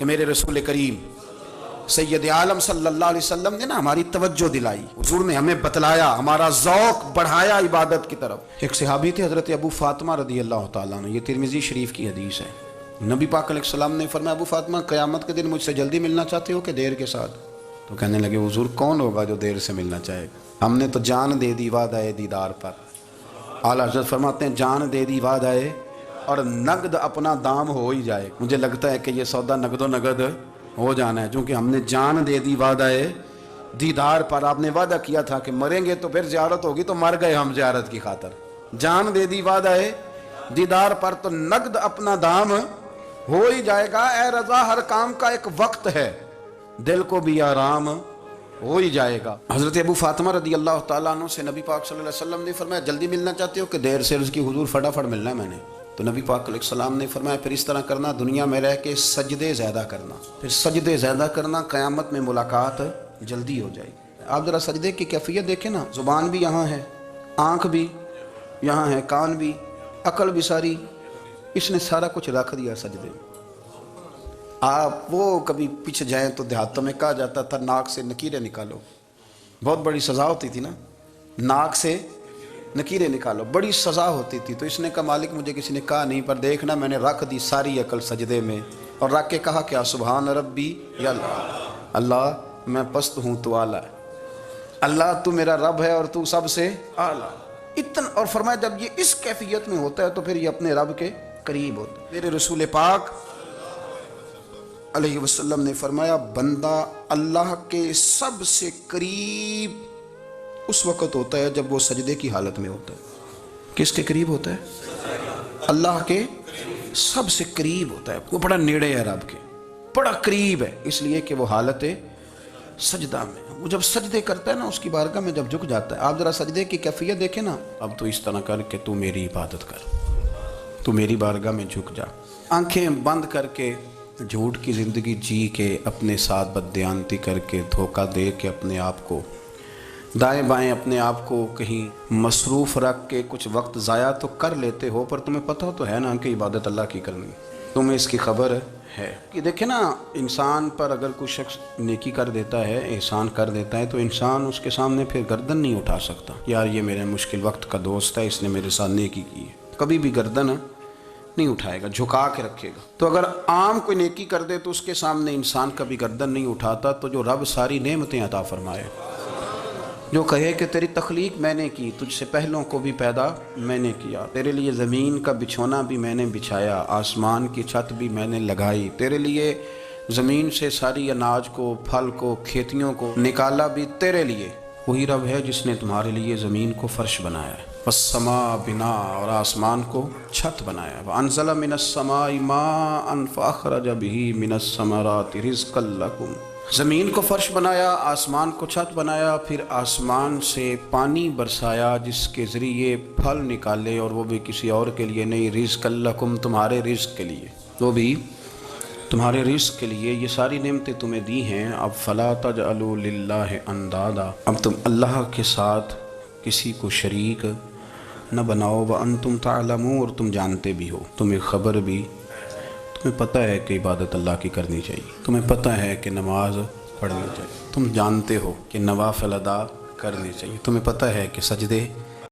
کہ میرے رسول کریم سید عالم صلی اللہ علیہ وسلم نے نا ہماری توجہ دلائی، حضور نے ہمیں بتلایا، ہمارا ذوق بڑھایا عبادت کی طرف۔ ایک صحابی تھے حضرت ابو فاطمہ رضی اللہ تعالیٰ عنہ، یہ ترمذی شریف کی حدیث ہے۔ نبی پاک علیہ السلام نے فرمایا ابو فاطمہ قیامت کے دن مجھ سے جلدی ملنا چاہتے ہو کہ دیر کے ساتھ؟ تو کہنے لگے حضور کون ہوگا جو دیر سے ملنا چاہے گا، ہم نے تو جان دے دی وعدہ دیدار پر۔ اعلیٰ حضرت فرماتے ہیں جان دے دی وعدہ اور نقد اپنا دام ہو ہی جائے۔ مجھے لگتا ہے کہ یہ سودا نقد و نقد ہو جانا ہے، چونکہ ہم نے جان دے دی وعدہ دیدار پر۔ آپ نے وعدہ کیا تھا کہ مریں گے تو پھر زیارت ہوگی، تو مر گئے ہم زیارت کی خاطر۔ جان دے دی وعدہ دیدار پر تو نقد اپنا دام ہو ہی جائے گا۔ اے رضا ہر کام کا ایک وقت ہے، دل کو بھی آرام ہو ہی جائے گا۔ حضرت ابو فاطمہ رضی اللہ تعالیٰ عنہ سے نبی پاک صلی اللہ علیہ وسلم نے فرمایا جلدی ملنا چاہتے ہو کہ دیر سے؟ عرض کی حضور فٹافٹ ملنا ہے میں نے۔ تو نبی پاک علیہ السلام نے فرمایا پھر اس طرح کرنا، دنیا میں رہ کے سجدے زیادہ کرنا، پھر سجدے زیادہ کرنا، قیامت میں ملاقات جلدی ہو جائے گی۔ آپ ذرا سجدے کی کیفیت دیکھیں نا، زبان بھی یہاں ہے، آنکھ بھی یہاں ہے، کان بھی، عقل بھی ساری، اس نے سارا کچھ رکھ دیا سجدے میں۔ آپ وہ کبھی پیچھے جائیں تو دیہاتوں میں کہا جاتا تھا ناک سے نکیریں نکالو، بہت بڑی سزا ہوتی تھی نا، ناک سے نکیریں نکالو، بڑی سزا ہوتی تھی۔ تو اس نے کہا مالک مجھے کسی نے کہا نہیں، پر دیکھنا میں نے رکھ دی ساری عقل سجدے میں، اور رکھ کے کہا کیا سبحان ربی یا اللہ، اللہ میں پست ہوں تو اعلیٰ ہے، اللہ تو میرا رب ہے اور تو سب سے اعلیٰ۔ اتنا، اور فرمایا جب یہ اس کیفیت میں ہوتا ہے تو پھر یہ اپنے رب کے قریب ہوتا ہے۔ میرے رسول پاک علیہ وسلم نے فرمایا بندہ اللہ کے سب سے قریب اس وقت ہوتا ہے جب وہ سجدے کی حالت میں ہوتا ہے۔ کس کے قریب ہوتا ہے؟ اللہ کے سب سے قریب ہوتا ہے، وہ بڑا نیڑے ہے رب کے، بڑا قریب ہے، اس لیے کہ وہ حالت سجدہ میں، وہ جب سجدے کرتا ہے نا اس کی بارگاہ میں جب جھک جاتا ہے۔ آپ ذرا سجدے کی کیفیت دیکھیں نا، اب تو اس طرح کر کہ تو میری عبادت کر، تو میری بارگاہ میں جھک جا، آنکھیں بند کر کے جھوٹ کی زندگی جی کے، اپنے ساتھ بددیانتی کر کے، دھوکہ دے کے، اپنے آپ کو دائیں بائیں اپنے آپ کو کہیں مصروف رکھ کے کچھ وقت ضائع تو کر لیتے ہو، پر تمہیں پتہ تو ہے نا کہ عبادت اللہ کی کرنی، تمہیں اس کی خبر ہے کہ دیکھیں نا، انسان پر اگر کوئی شخص نیکی کر دیتا ہے، احسان کر دیتا ہے، تو انسان اس کے سامنے پھر گردن نہیں اٹھا سکتا، یار یہ میرے مشکل وقت کا دوست ہے، اس نے میرے ساتھ نیکی کی ہے، کبھی بھی گردن نہیں اٹھائے گا، جھکا کے رکھے گا۔ تو اگر عام کوئی نیکی کر دے تو اس کے سامنے انسان کبھی گردن نہیں اٹھاتا، تو جو رب ساری نعمتیں عطا فرمائے، جو کہے کہ تیری تخلیق میں نے کی، تجھ سے پہلوں کو بھی پیدا میں نے کیا، تیرے لیے زمین کا بچھونا بھی میں نے بچھایا، آسمان کی چھت بھی میں نے لگائی، تیرے لیے زمین سے ساری اناج کو، پھل کو، کھیتیوں کو نکالا بھی تیرے لیے، وہی رب ہے جس نے تمہارے لیے زمین کو فرش بنایا ہے، والسماء بنا، اور آسمان کو چھت بنایا، وانزل من السماء ماء فاخرج به من الثمرات رزقا لكم، زمین کو فرش بنایا، آسمان کو چھت بنایا، پھر آسمان سے پانی برسایا جس کے ذریعے پھل نکالے، اور وہ بھی کسی اور کے لیے نہیں، رزقا لکم، تمہارے رزق کے لیے، وہ بھی تمہارے رزق کے لیے، یہ ساری نعمتیں تمہیں دی ہیں۔ اب فلا تجعلوا للہ اندادا، اب تم اللہ کے ساتھ کسی کو شریک نہ بناؤ، وانتم تعلمون، اور تم جانتے بھی ہو، تمہیں خبر بھی، تمہیں پتہ ہے کہ عبادت اللہ کی کرنی چاہیے، تمہیں پتہ ہے کہ نماز پڑھنی چاہیے، تم جانتے ہو کہ نوافل ادا کرنے چاہیے، تمہیں پتہ ہے کہ سجدے